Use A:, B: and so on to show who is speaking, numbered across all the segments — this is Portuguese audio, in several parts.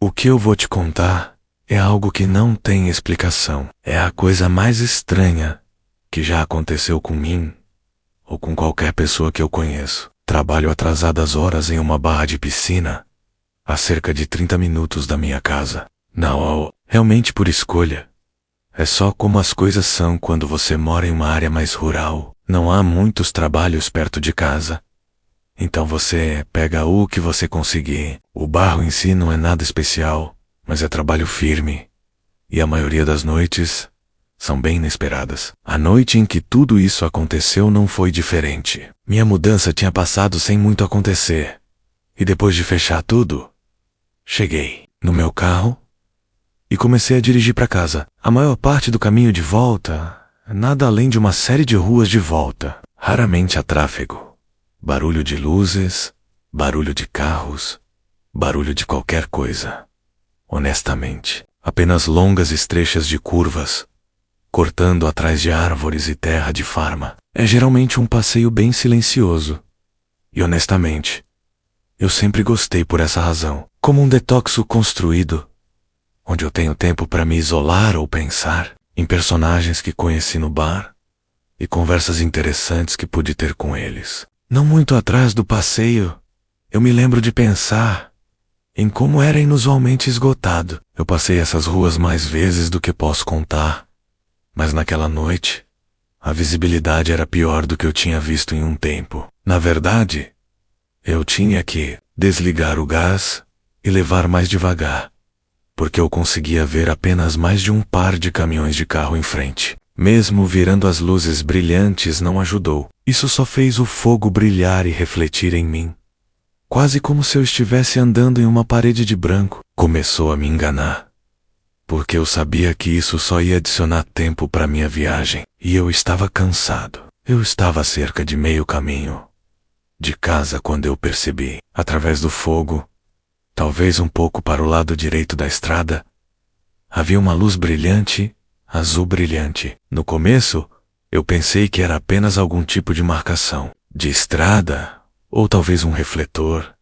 A: O que eu vou te contar é algo que não tem explicação. É a coisa mais estranha que já aconteceu com mim ou com qualquer pessoa que eu conheço. Trabalho atrasadas horas em uma barra de piscina, a cerca de 30 minutos da minha casa. Não, realmente por escolha. É só como as coisas são quando você mora em uma área mais rural. Não há muitos trabalhos perto de casa. Então você pega o que você conseguir. O barro em si não é nada especial, mas é trabalho firme. E a maioria das noites são bem inesperadas. A noite em que tudo isso aconteceu não foi diferente. Minha mudança tinha passado sem muito acontecer. E depois de fechar tudo, cheguei no meu carro e comecei a dirigir para casa. A maior parte do caminho de volta, nada além de uma série de ruas de volta. Raramente há tráfego. Barulho de luzes, barulho de carros, barulho de qualquer coisa. Honestamente, apenas longas estrechas de curvas, cortando atrás de árvores e terra de farma. É geralmente um passeio bem silencioso. E honestamente, eu sempre gostei por essa razão. Como um detoxo construído, onde eu tenho tempo para me isolar ou pensar em personagens que conheci no bar e conversas interessantes que pude ter com eles. Não muito atrás do passeio, eu me lembro de pensar em como era inusualmente esgotado. Eu passei essas ruas mais vezes do que posso contar, mas naquela noite, a visibilidade era pior do que eu tinha visto em um tempo. Na verdade, eu tinha que desligar o gás e levar mais devagar, porque eu conseguia ver apenas mais de um par de caminhões de carro em frente. Mesmo virando as luzes brilhantes não ajudou. Isso só fez o fogo brilhar e refletir em mim. Quase como se eu estivesse andando em uma parede de branco. Começou a me enganar, porque eu sabia que isso só ia adicionar tempo para minha viagem. E eu estava cansado. Eu estava a cerca de meio caminho de casa quando eu percebi, através do fogo, talvez um pouco para o lado direito da estrada, havia uma luz brilhante, azul brilhante. No começo, eu pensei que era apenas algum tipo de marcação, de estrada, ou talvez um refletor.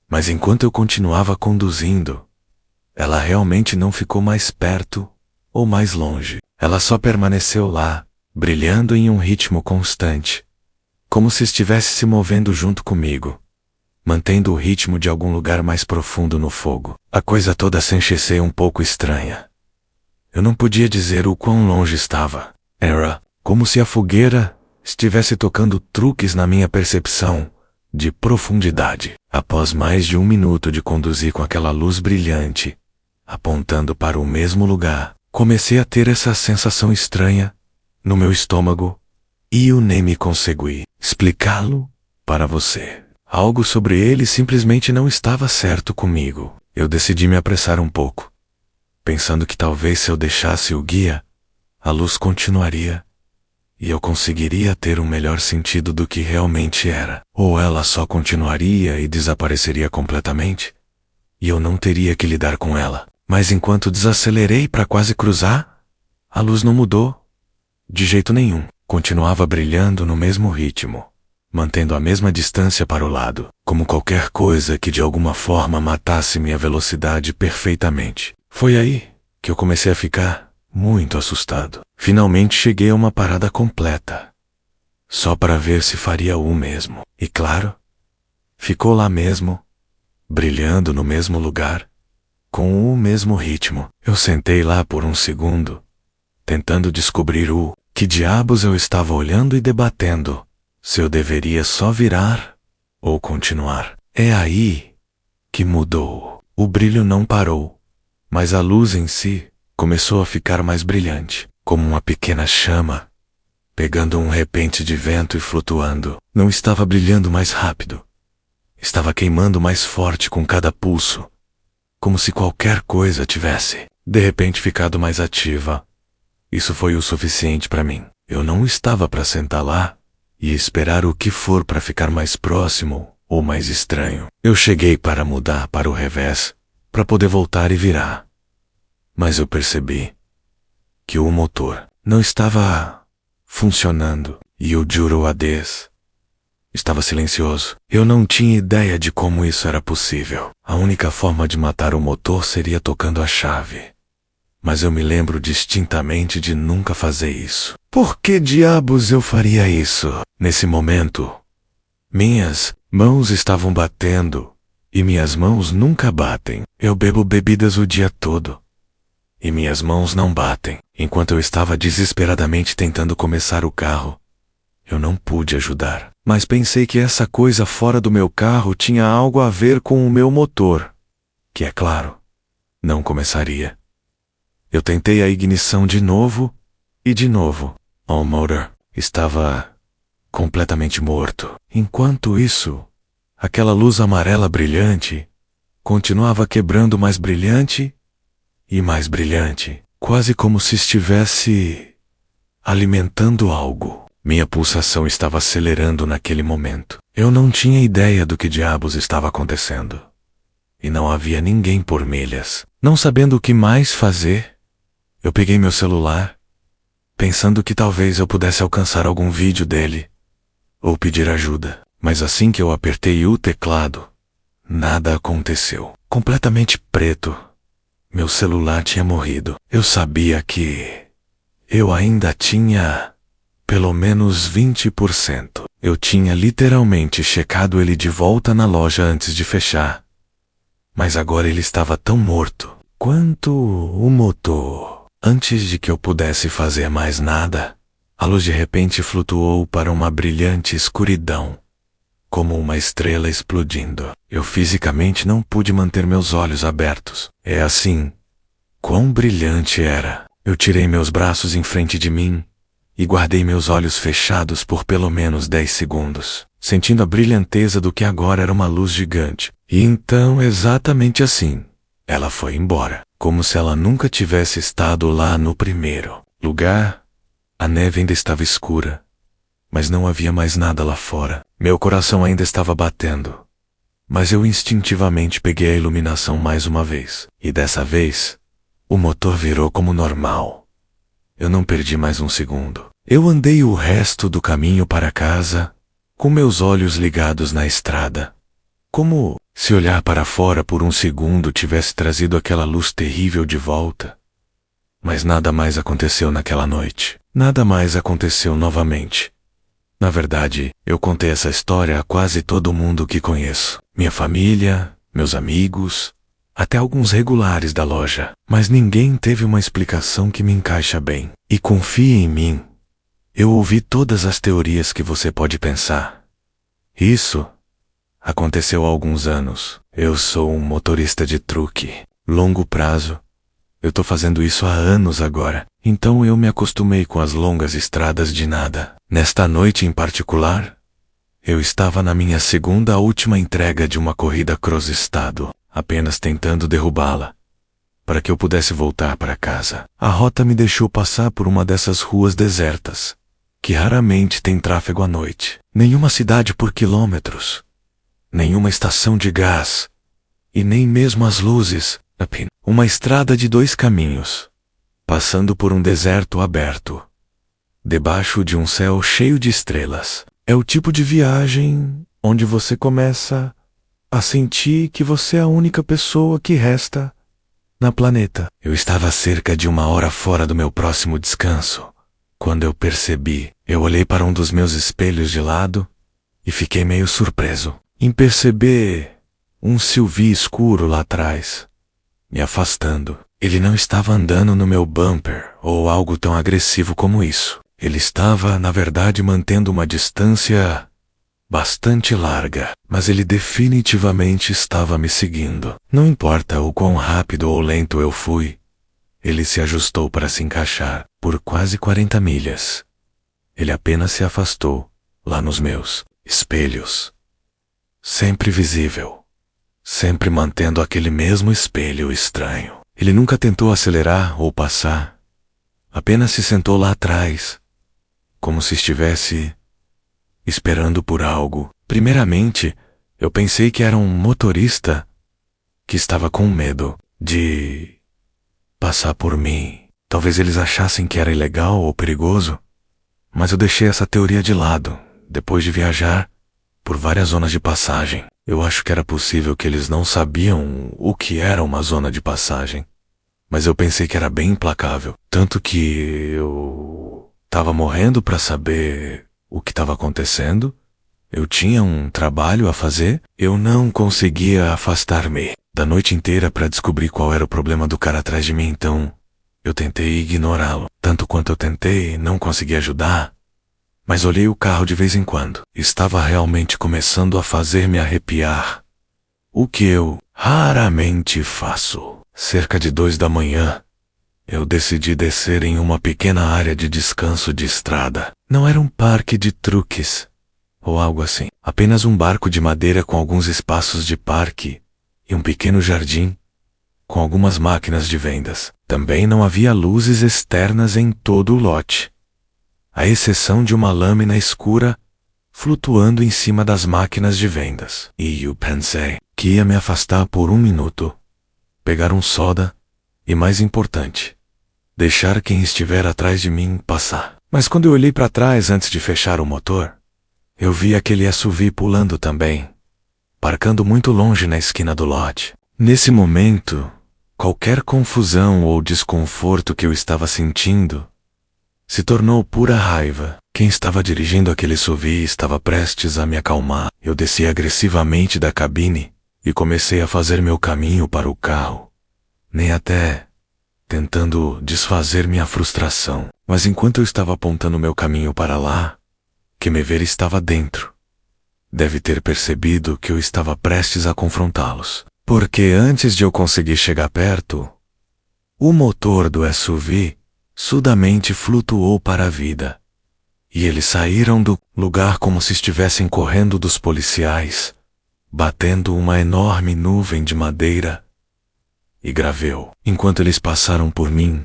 A: Mas enquanto eu continuava conduzindo, ela realmente não ficou mais perto ou mais longe. Ela só permaneceu lá, brilhando em um ritmo constante, como se estivesse se movendo junto comigo, mantendo o ritmo de algum lugar mais profundo no fogo. A coisa toda se encheceu um pouco estranha. Eu não podia dizer o quão longe estava. Era como se a fogueira estivesse tocando truques na minha percepção de profundidade. Após mais de 1 minuto de conduzir com aquela luz brilhante, apontando para o mesmo lugar, comecei a ter essa sensação estranha no meu estômago e eu nem me consegui explicá-lo para você. Algo sobre ele simplesmente não estava certo comigo. Eu decidi me apressar um pouco, pensando que talvez se eu deixasse o guia, a luz continuaria e eu conseguiria ter um melhor sentido do que realmente era. Ou ela só continuaria e desapareceria completamente, e eu não teria que lidar com ela. Mas enquanto desacelerei para quase cruzar, a luz não mudou, de jeito nenhum. Continuava brilhando no mesmo ritmo, mantendo a mesma distância para o lado, como qualquer coisa que de alguma forma matasse minha velocidade perfeitamente. Foi aí que eu comecei a ficar muito assustado. Finalmente cheguei a uma parada completa, só para ver se faria o mesmo. E claro, ficou lá mesmo, brilhando no mesmo lugar, com o mesmo ritmo. Eu sentei lá por um segundo, tentando descobrir o que diabos eu estava olhando e debatendo, se eu deveria só virar ou continuar. É aí que mudou. O brilho não parou, mas a luz em si começou a ficar mais brilhante, como uma pequena chama, pegando um repente de vento e flutuando. Não estava brilhando mais rápido. Estava queimando mais forte com cada pulso, como se qualquer coisa tivesse, de repente, ficado mais ativa. Isso foi o suficiente para mim. Eu não estava para sentar lá e esperar o que for para ficar mais próximo ou mais estranho. Eu cheguei para mudar para o revés, para poder voltar e virar. Mas eu percebi que o motor não estava funcionando e eu juro a Deus Estava silencioso. Eu não tinha ideia de como isso era possível. A única forma de matar o motor seria tocando a chave. Mas eu me lembro distintamente de nunca fazer isso. Por que diabos eu faria isso? Nesse momento, minhas mãos estavam batendo, e minhas mãos nunca batem. Eu bebo bebidas o dia todo, e minhas mãos não batem. Enquanto eu estava desesperadamente tentando começar o carro, eu não pude ajudar. Mas pensei que essa coisa fora do meu carro tinha algo a ver com o meu motor, que, é claro, não começaria. Eu tentei a ignição de novo e de novo. O motor estava completamente morto. Enquanto isso, aquela luz amarela brilhante continuava quebrando mais brilhante e mais brilhante, quase como se estivesse alimentando algo. Minha pulsação estava acelerando naquele momento. Eu não tinha ideia do que diabos estava acontecendo. E não havia ninguém por milhas. Não sabendo o que mais fazer, eu peguei meu celular, pensando que talvez eu pudesse alcançar algum vídeo dele, ou pedir ajuda. Mas assim que eu apertei o teclado, nada aconteceu. Completamente preto. Meu celular tinha morrido. Eu sabia que eu ainda tinha pelo menos 20%. Eu tinha literalmente checado ele de volta na loja antes de fechar. Mas agora ele estava tão morto quanto o motor. Antes de que eu pudesse fazer mais nada, a luz de repente flutuou para uma brilhante escuridão, como uma estrela explodindo. Eu fisicamente não pude manter meus olhos abertos. É assim, quão brilhante era. Eu tirei meus braços em frente de mim e guardei meus olhos fechados por pelo menos 10 segundos, sentindo a brilhanteza do que agora era uma luz gigante. E então, exatamente assim, ela foi embora, como se ela nunca tivesse estado lá no primeiro lugar. A neve ainda estava escura, mas não havia mais nada lá fora. Meu coração ainda estava batendo, mas eu instintivamente peguei a iluminação mais uma vez. E dessa vez, o motor virou como normal. Eu não perdi mais um segundo. Eu andei o resto do caminho para casa, com meus olhos ligados na estrada, como se olhar para fora por um segundo tivesse trazido aquela luz terrível de volta. Mas nada mais aconteceu naquela noite. Nada mais aconteceu novamente. Na verdade, eu contei essa história a quase todo mundo que conheço. Minha família, meus amigos, até alguns regulares da loja. Mas ninguém teve uma explicação que me encaixa bem. E confie em mim. Eu ouvi todas as teorias que você pode pensar. Isso aconteceu há alguns anos. Eu sou um motorista de truque. Longo prazo. Eu tô fazendo isso há anos agora. Então eu me acostumei com as longas estradas de nada. Nesta noite em particular, eu estava na minha segunda última entrega de uma corrida cross-estado, apenas tentando derrubá-la, para que eu pudesse voltar para casa. A rota me deixou passar por uma dessas ruas desertas, que raramente tem tráfego à noite. Nenhuma cidade por quilômetros, nenhuma estação de gás, e nem mesmo as luzes. Uma estrada de 2 caminhos, passando por um deserto aberto, debaixo de um céu cheio de estrelas. É o tipo de viagem onde você começa a sentir que você é a única pessoa que resta na planeta. Eu estava a cerca de 1 hora fora do meu próximo descanso, quando eu percebi. Eu olhei para um dos meus espelhos de lado e fiquei meio surpreso em perceber um SUV escuro lá atrás, me afastando. Ele não estava andando no meu bumper ou algo tão agressivo como isso. Ele estava, na verdade, mantendo uma distância bastante larga, mas ele definitivamente estava me seguindo. Não importa o quão rápido ou lento eu fui, ele se ajustou para se encaixar. Por quase 40 milhas. Ele apenas se afastou, lá nos meus espelhos. Sempre visível. Sempre mantendo aquele mesmo espelho estranho. Ele nunca tentou acelerar ou passar. Apenas se sentou lá atrás, como se estivesse esperando por algo. Primeiramente, eu pensei que era um motorista que estava com medo de passar por mim. Talvez eles achassem que era ilegal ou perigoso, mas eu deixei essa teoria de lado. Depois de viajar por várias zonas de passagem. Eu acho que era possível que eles não sabiam o que era uma zona de passagem, mas eu pensei que era bem implacável. Tanto que eu tava morrendo para saber o que estava acontecendo. Eu tinha um trabalho a fazer. Eu não conseguia afastar-me da noite inteira para descobrir qual era o problema do cara atrás de mim, então eu tentei ignorá-lo. Tanto quanto eu tentei, não consegui ajudar, mas olhei o carro de vez em quando. Estava realmente começando a fazer-me arrepiar, o que eu raramente faço. Cerca de 2 da manhã, eu decidi descer em uma pequena área de descanso de estrada. Não era um parque de truques ou algo assim. Apenas um barco de madeira com alguns espaços de parque e um pequeno jardim com algumas máquinas de vendas. Também não havia luzes externas em todo o lote, à exceção de uma lâmina escura flutuando em cima das máquinas de vendas. E eu pensei que ia me afastar por 1 minuto, pegar um soda e, mais importante, deixar quem estiver atrás de mim passar. Mas quando eu olhei para trás antes de fechar o motor, eu vi aquele SUV pulando também, parcando muito longe na esquina do lote. Nesse momento, qualquer confusão ou desconforto que eu estava sentindo se tornou pura raiva. Quem estava dirigindo aquele SUV estava prestes a me acalmar. Eu desci agressivamente da cabine e comecei a fazer meu caminho para o carro, nem até tentando desfazer minha frustração. Mas enquanto eu estava apontando meu caminho para lá, Kemever estava dentro. Deve ter percebido que eu estava prestes a confrontá-los, porque antes de eu conseguir chegar perto, o motor do SUV sudamente flutuou para a vida, e eles saíram do lugar como se estivessem correndo dos policiais, batendo uma enorme nuvem de madeira e gravel. Enquanto eles passaram por mim,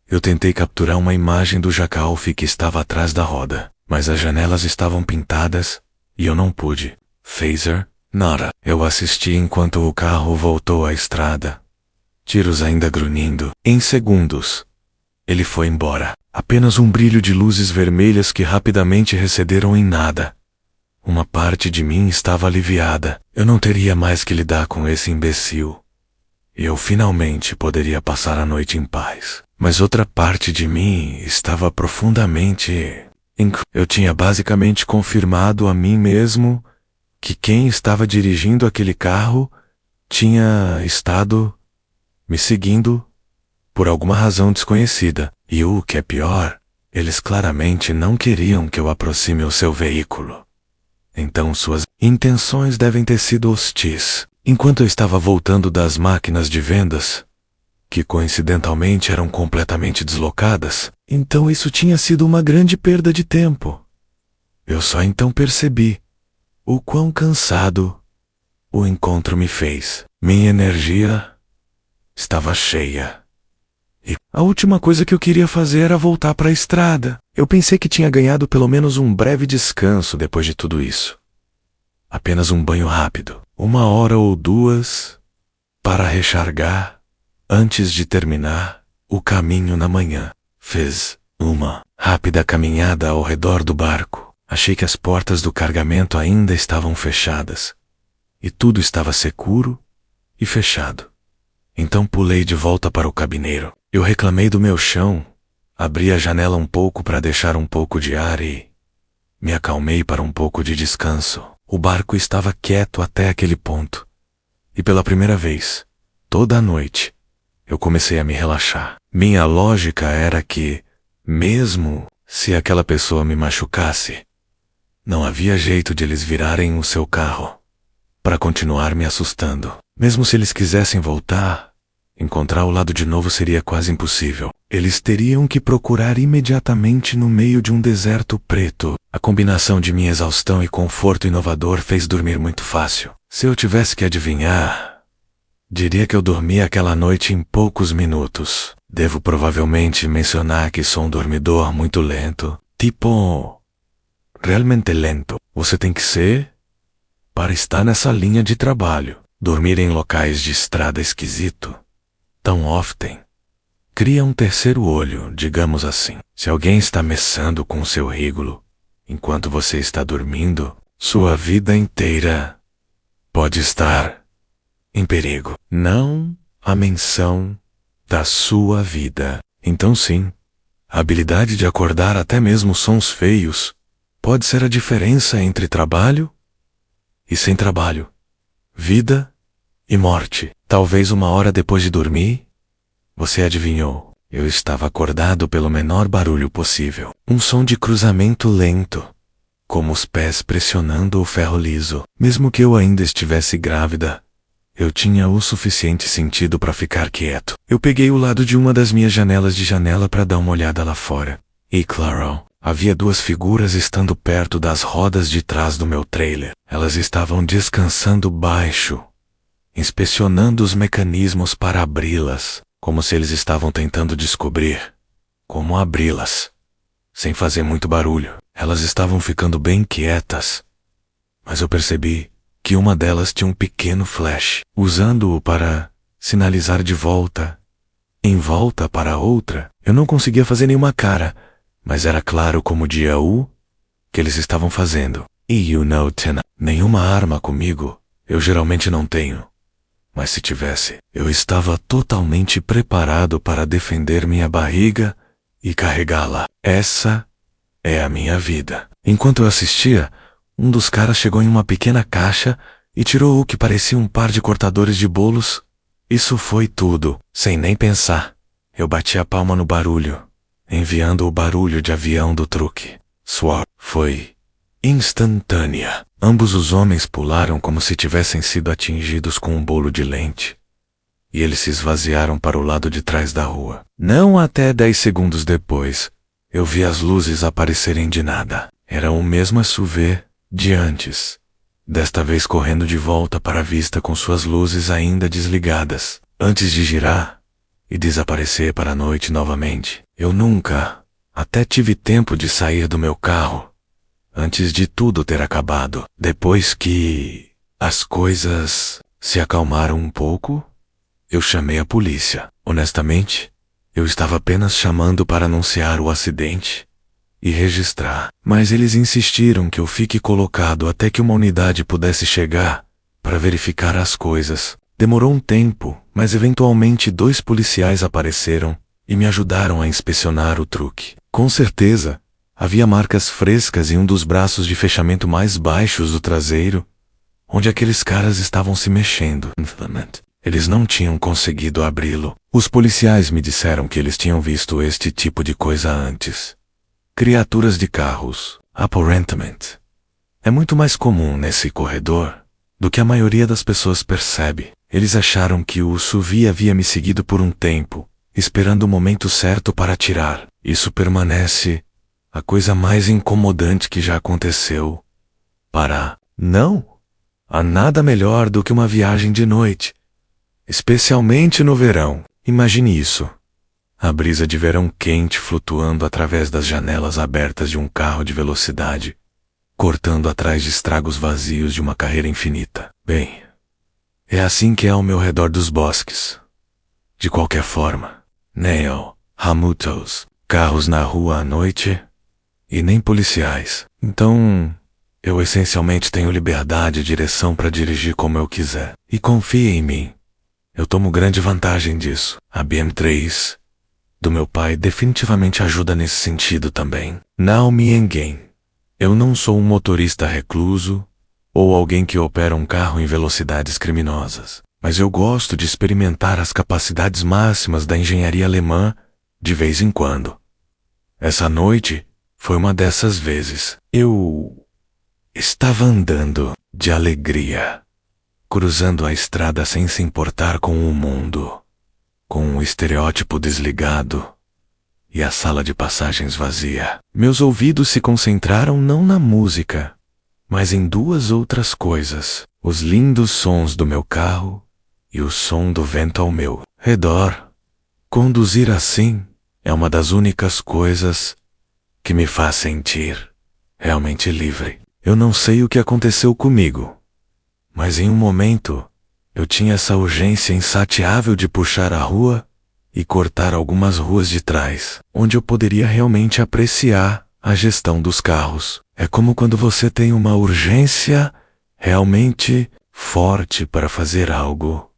A: eu tentei capturar uma imagem do Jackalf que estava atrás da roda, mas as janelas estavam pintadas e eu não pude. Phaser, nada. Eu assisti enquanto o carro voltou à estrada, tiros ainda grunhindo. Em segundos, ele foi embora. Apenas um brilho de luzes vermelhas que rapidamente recederam em nada. Uma parte de mim estava aliviada. Eu não teria mais que lidar com esse imbecil. E eu finalmente poderia passar a noite em paz. Mas outra parte de mim estava profundamente... Eu tinha basicamente confirmado a mim mesmo que quem estava dirigindo aquele carro tinha estado me seguindo por alguma razão desconhecida. E o que é pior, eles claramente não queriam que eu aproxime o seu veículo. Então suas intenções devem ter sido hostis. Enquanto eu estava voltando das máquinas de vendas, que coincidentalmente eram completamente deslocadas, então isso tinha sido uma grande perda de tempo. Eu só então percebi o quão cansado o encontro me fez. Minha energia estava cheia. E a última coisa que eu queria fazer era voltar para a estrada. Eu pensei que tinha ganhado pelo menos um breve descanso depois de tudo isso. Apenas um banho rápido, 1 hora ou 2, para rechargar antes de terminar o caminho na manhã. Fiz uma rápida caminhada ao redor do barco. Achei que as portas do carregamento ainda estavam fechadas e tudo estava seguro e fechado. Então pulei de volta para o cabineiro. Eu reclamei do meu chão, abri a janela um pouco para deixar um pouco de ar e me acalmei para um pouco de descanso. O barco estava quieto até aquele ponto. E pela primeira vez, toda a noite, eu comecei a me relaxar. Minha lógica era que, mesmo se aquela pessoa me machucasse, não havia jeito de eles virarem o seu carro para continuar me assustando. Mesmo se eles quisessem voltar, encontrar o lado de novo seria quase impossível. Eles teriam que procurar imediatamente no meio de um deserto preto. A combinação de minha exaustão e conforto inovador fez dormir muito fácil. Se eu tivesse que adivinhar, diria que eu dormi aquela noite em poucos minutos. Devo provavelmente mencionar que sou um dormidor muito lento. Tipo, realmente lento. Você tem que ser para estar nessa linha de trabalho. Dormir em locais de estrada esquisito, tão often, cria um terceiro olho, digamos assim. Se alguém está mexendo com o seu rígulo enquanto você está dormindo, Sua vida inteira pode estar em perigo. Não a menção da sua vida. Então sim, a habilidade de acordar até mesmo sons feios pode ser a diferença entre trabalho e sem trabalho, vida e morte. Talvez 1 hora depois de dormir, você adivinhou. Eu estava acordado pelo menor barulho possível. Um som de cruzamento lento, como os pés pressionando o ferro liso. Mesmo que eu ainda estivesse grávida, eu tinha o suficiente sentido para ficar quieto. Eu peguei o lado de uma das minhas janelas de janela para dar uma olhada lá fora. E claro, havia 2 figuras estando perto das rodas de trás do meu trailer. Elas estavam descansando baixo, inspecionando os mecanismos para abri-las, como se eles estavam tentando descobrir como abri-las, sem fazer muito barulho. Elas estavam ficando bem quietas, mas eu percebi que uma delas tinha um pequeno flash, usando-o para sinalizar de volta, em volta para a outra. Eu não conseguia fazer nenhuma cara, mas era claro como dia que eles estavam fazendo. E Tina, nenhuma arma comigo, eu geralmente não tenho. Mas se tivesse, eu estava totalmente preparado para defender minha barriga e carregá-la. Essa é a minha vida. Enquanto eu assistia, um dos caras chegou em uma pequena caixa e tirou o que parecia um par de cortadores de bolos. Isso foi tudo. Sem nem pensar, eu bati a palma no barulho, enviando o barulho de avião do truque. Swat foi instantânea. Ambos os homens pularam como se tivessem sido atingidos com um bolo de lente, e eles se esvaziaram para o lado de trás da rua. Não até 10 segundos depois, eu vi as luzes aparecerem de nada. Era o mesmo SUV de antes, desta vez correndo de volta para a vista com suas luzes ainda desligadas, antes de girar e desaparecer para a noite novamente. Eu nunca até tive tempo de sair do meu carro, antes de tudo ter acabado. Depois que as coisas se acalmaram um pouco, eu chamei a polícia. Honestamente, eu estava apenas chamando para anunciar o acidente e registrar. Mas eles insistiram que eu fique colocado até que uma unidade pudesse chegar para verificar as coisas. Demorou um tempo, mas eventualmente 2 policiais apareceram e me ajudaram a inspecionar o truque. Com certeza, havia marcas frescas em um dos braços de fechamento mais baixos do traseiro, onde aqueles caras estavam se mexendo. Eles não tinham conseguido abri-lo. Os policiais me disseram que eles tinham visto este tipo de coisa antes. Criaturas de carros, aparentemente. É muito mais comum nesse corredor do que a maioria das pessoas percebe. Eles acharam que o SUV havia me seguido por um tempo, esperando o momento certo para atirar. Isso permanece a coisa mais incomodante que já aconteceu. Não há nada melhor do que uma viagem de noite, especialmente no verão. Imagine isso. A brisa de verão quente flutuando através das janelas abertas de um carro de velocidade, cortando atrás de estragos vazios de uma carreira infinita. Bem, é assim que é ao meu redor dos bosques. De qualquer forma, Neil, Hamutos, carros na rua à noite e nem policiais. Então, eu essencialmente tenho liberdade e direção para dirigir como eu quiser. E confie em mim. Eu tomo grande vantagem disso. A BM3 do meu pai definitivamente ajuda nesse sentido também. Não me engane. Eu não sou um motorista recluso ou alguém que opera um carro em velocidades criminosas. Mas eu gosto de experimentar as capacidades máximas da engenharia alemã de vez em quando. Essa noite foi uma dessas vezes. Eu estava andando de alegria, cruzando a estrada sem se importar com o mundo, com o estereótipo desligado e a sala de passagens vazia. Meus ouvidos se concentraram não na música, mas em 2 outras coisas: os lindos sons do meu carro e o som do vento ao meu redor. Conduzir assim é uma das únicas coisas que me faz sentir realmente livre. Eu não sei o que aconteceu comigo, mas em um momento eu tinha essa urgência insaciável de puxar a rua e cortar algumas ruas de trás, onde eu poderia realmente apreciar a gestão dos carros. É como quando você tem uma urgência realmente forte para fazer algo.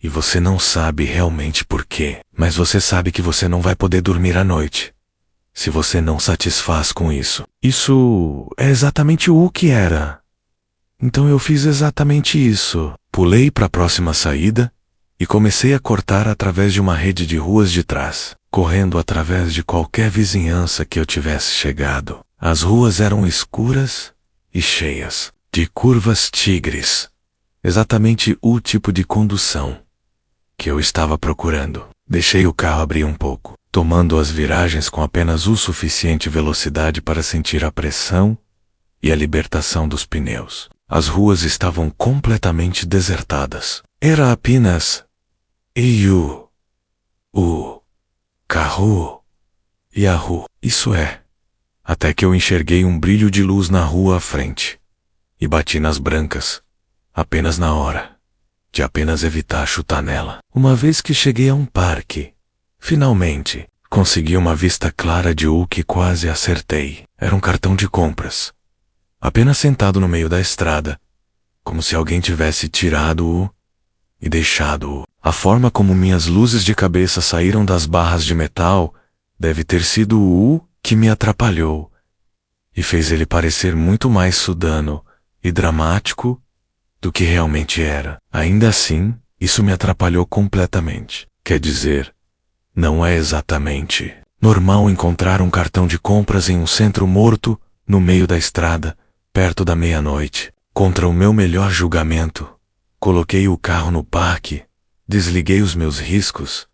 A: E você não sabe realmente por quê, mas você sabe que você não vai poder dormir à noite se você não satisfaz com isso. Isso é exatamente o que era. Então eu fiz exatamente isso. Pulei para a próxima saída e comecei a cortar através de uma rede de ruas de trás, correndo através de qualquer vizinhança que eu tivesse chegado. As ruas eram escuras e cheias de curvas tigres. Exatamente o tipo de condução que eu estava procurando. Deixei o carro abrir um pouco, tomando as viragens com apenas o suficiente velocidade para sentir a pressão e a libertação dos pneus. As ruas estavam completamente desertadas. Era apenas eu, o carro e a rua. Isso é, até que eu enxerguei um brilho de luz na rua à frente e bati nas brancas, apenas na hora de apenas evitar chutar nela. Uma vez que cheguei a um parque, finalmente consegui uma vista clara de o que quase acertei. Era um cartão de compras, apenas sentado no meio da estrada, como se alguém tivesse tirado-o e deixado-o. A forma como minhas luzes de cabeça saíram das barras de metal deve ter sido o que me atrapalhou e fez ele parecer muito mais sudano e dramático do que realmente era. Ainda assim, isso me atrapalhou completamente. Quer dizer, não é exatamente normal encontrar um cartão de compras em um centro morto, no meio da estrada, perto da meia-noite. Contra o meu melhor julgamento, coloquei o carro no parque, desliguei os meus riscos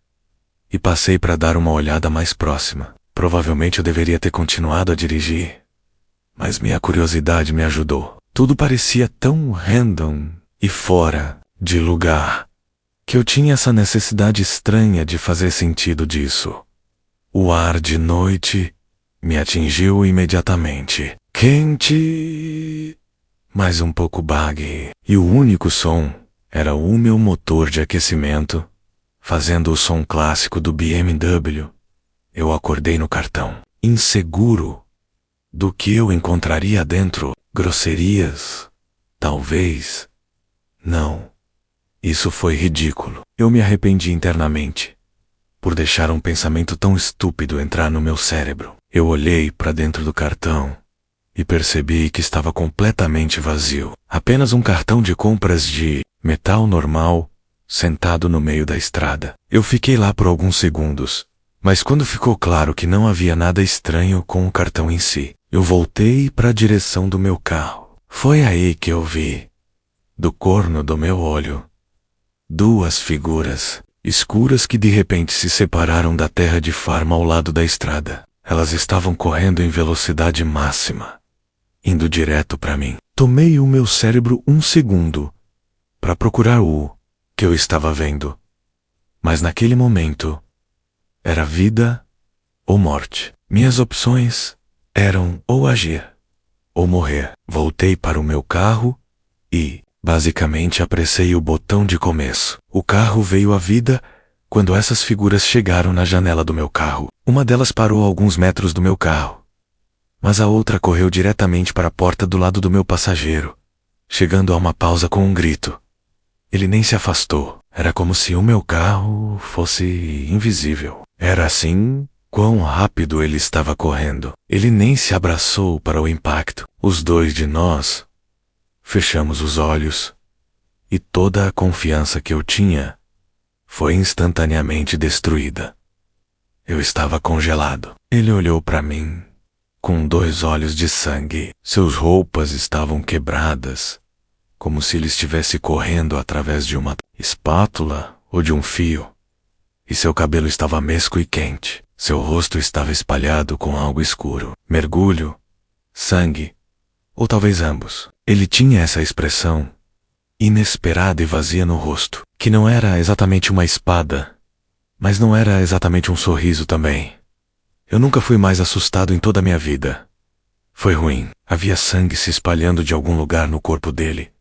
A: e passei para dar uma olhada mais próxima. Provavelmente eu deveria ter continuado a dirigir, mas minha curiosidade me ajudou. Tudo parecia tão random e fora de lugar que eu tinha essa necessidade estranha de fazer sentido disso. O ar de noite me atingiu imediatamente. Quente, mas um pouco buggy. E o único som era o meu motor de aquecimento, fazendo o som clássico do BMW. Eu acordei no cartão, inseguro do que eu encontraria dentro. Grosserias? Talvez. Não. Isso foi ridículo. Eu me arrependi internamente por deixar um pensamento tão estúpido entrar no meu cérebro. Eu olhei para dentro do cartão e percebi que estava completamente vazio. Apenas um cartão de compras de metal normal, sentado no meio da estrada. Eu fiquei lá por alguns segundos, mas quando ficou claro que não havia nada estranho com o cartão em si, eu voltei para a direção do meu carro. Foi aí que eu vi, do corno do meu olho, duas figuras escuras que de repente se separaram da terra de farma ao lado da estrada. Elas estavam correndo em velocidade máxima, indo direto para mim. Tomei o meu cérebro um segundo para procurar o que eu estava vendo, mas naquele momento era vida ou morte. Minhas opções eram ou agir ou morrer. Voltei para o meu carro e, basicamente, apressei o botão de começo. O carro veio à vida quando essas figuras chegaram na janela do meu carro. Uma delas parou a alguns metros do meu carro, mas a outra correu diretamente para a porta do lado do meu passageiro, chegando a uma pausa com um grito. Ele nem se afastou. Era como se o meu carro fosse invisível. Era assim quão rápido ele estava correndo. Ele nem se abraçou para o impacto. Os dois de nós fechamos os olhos e toda a confiança que eu tinha foi instantaneamente destruída. Eu estava congelado. Ele olhou para mim com 2 olhos de sangue. Suas roupas estavam quebradas, como se ele estivesse correndo através de uma espátula ou de um fio. E seu cabelo estava mesco e quente. Seu rosto estava espalhado com algo escuro. Mergulho, sangue, ou talvez ambos. Ele tinha essa expressão inesperada e vazia no rosto, que não era exatamente uma espada, mas não era exatamente um sorriso também. Eu nunca fui mais assustado em toda a minha vida. Foi ruim. Havia sangue se espalhando de algum lugar no corpo dele,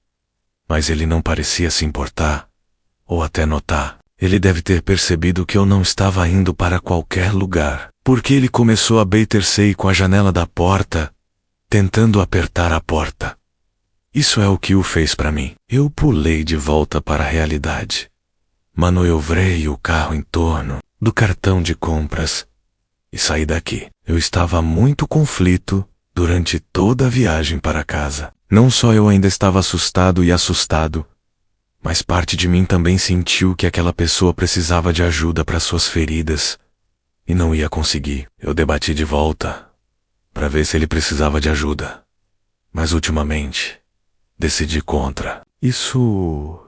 A: mas ele não parecia se importar, ou até notar. Ele deve ter percebido que eu não estava indo para qualquer lugar, porque ele começou a bater-se com a janela da porta, tentando apertar a porta. Isso é o que o fez para mim. Eu pulei de volta para a realidade. Manoevrei o carro em torno do cartão de compras e saí daqui. Eu estava muito conflito durante toda a viagem para casa. Não só eu ainda estava assustado, mas parte de mim também sentiu que aquela pessoa precisava de ajuda para suas feridas e não ia conseguir. Eu debati de volta para ver se ele precisava de ajuda, mas ultimamente decidi contra.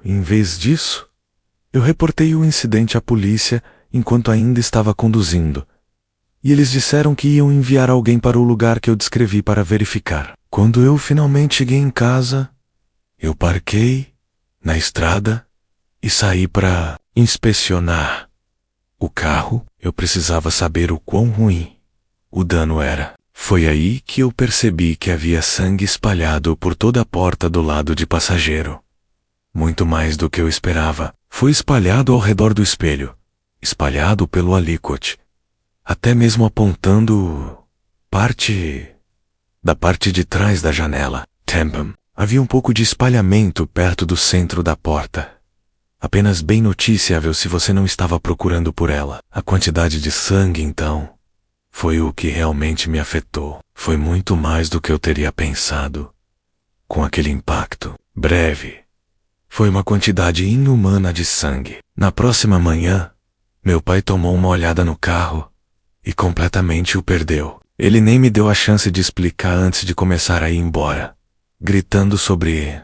A: Em vez disso, eu reportei o incidente à polícia enquanto ainda estava conduzindo, e eles disseram que iam enviar alguém para o lugar que eu descrevi para verificar. Quando eu finalmente cheguei em casa, eu parquei na estrada e saí para inspecionar o carro. Eu precisava saber o quão ruim o dano era. Foi aí que eu percebi que havia sangue espalhado por toda a porta do lado de passageiro. Muito mais do que eu esperava. Foi espalhado ao redor do espelho, espalhado pelo alíquote, até mesmo apontando da parte de trás da janela. Tampon. Havia um pouco de espalhamento perto do centro da porta. Apenas bem noticiável se você não estava procurando por ela. A quantidade de sangue, então, foi o que realmente me afetou. Foi muito mais do que eu teria pensado. Com aquele impacto breve, foi uma quantidade inumana de sangue. Na próxima manhã, meu pai tomou uma olhada no carro e completamente o perdeu. Ele nem me deu a chance de explicar antes de começar a ir embora, gritando sobre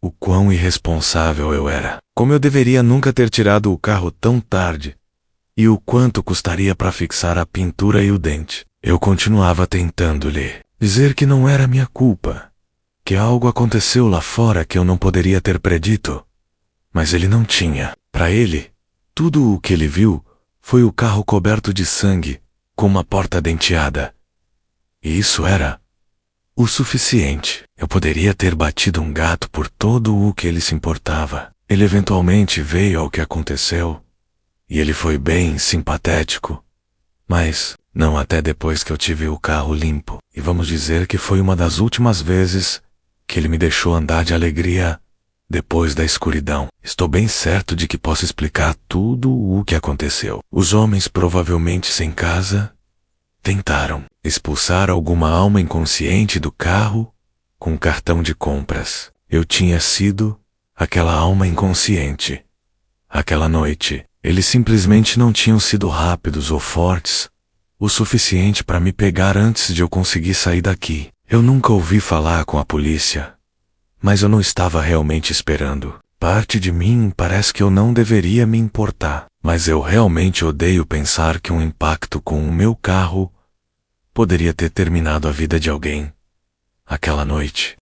A: o quão irresponsável eu era. Como eu deveria nunca ter tirado o carro tão tarde e o quanto custaria para fixar a pintura e o dente. Eu continuava tentando lhe dizer que não era minha culpa, que algo aconteceu lá fora que eu não poderia ter predito. Mas ele não tinha. Para ele, tudo o que ele viu foi o carro coberto de sangue, com uma porta denteada. E isso era o suficiente. Eu poderia ter batido um gato por todo o que ele se importava. Ele eventualmente veio ao que aconteceu, e ele foi bem simpatético, mas não até depois que eu tive o carro limpo. E vamos dizer que foi uma das últimas vezes que ele me deixou andar de alegria depois da escuridão. Estou bem certo de que posso explicar tudo o que aconteceu. Os homens, provavelmente sem casa, tentaram expulsar alguma alma inconsciente do carro com cartão de compras. Eu tinha sido aquela alma inconsciente. Aquela noite, eles simplesmente não tinham sido rápidos ou fortes o suficiente para me pegar antes de eu conseguir sair daqui. Eu nunca ouvi falar com a polícia, mas eu não estava realmente esperando. Parte de mim parece que eu não deveria me importar, mas eu realmente odeio pensar que um impacto com o meu carro poderia ter terminado a vida de alguém aquela noite.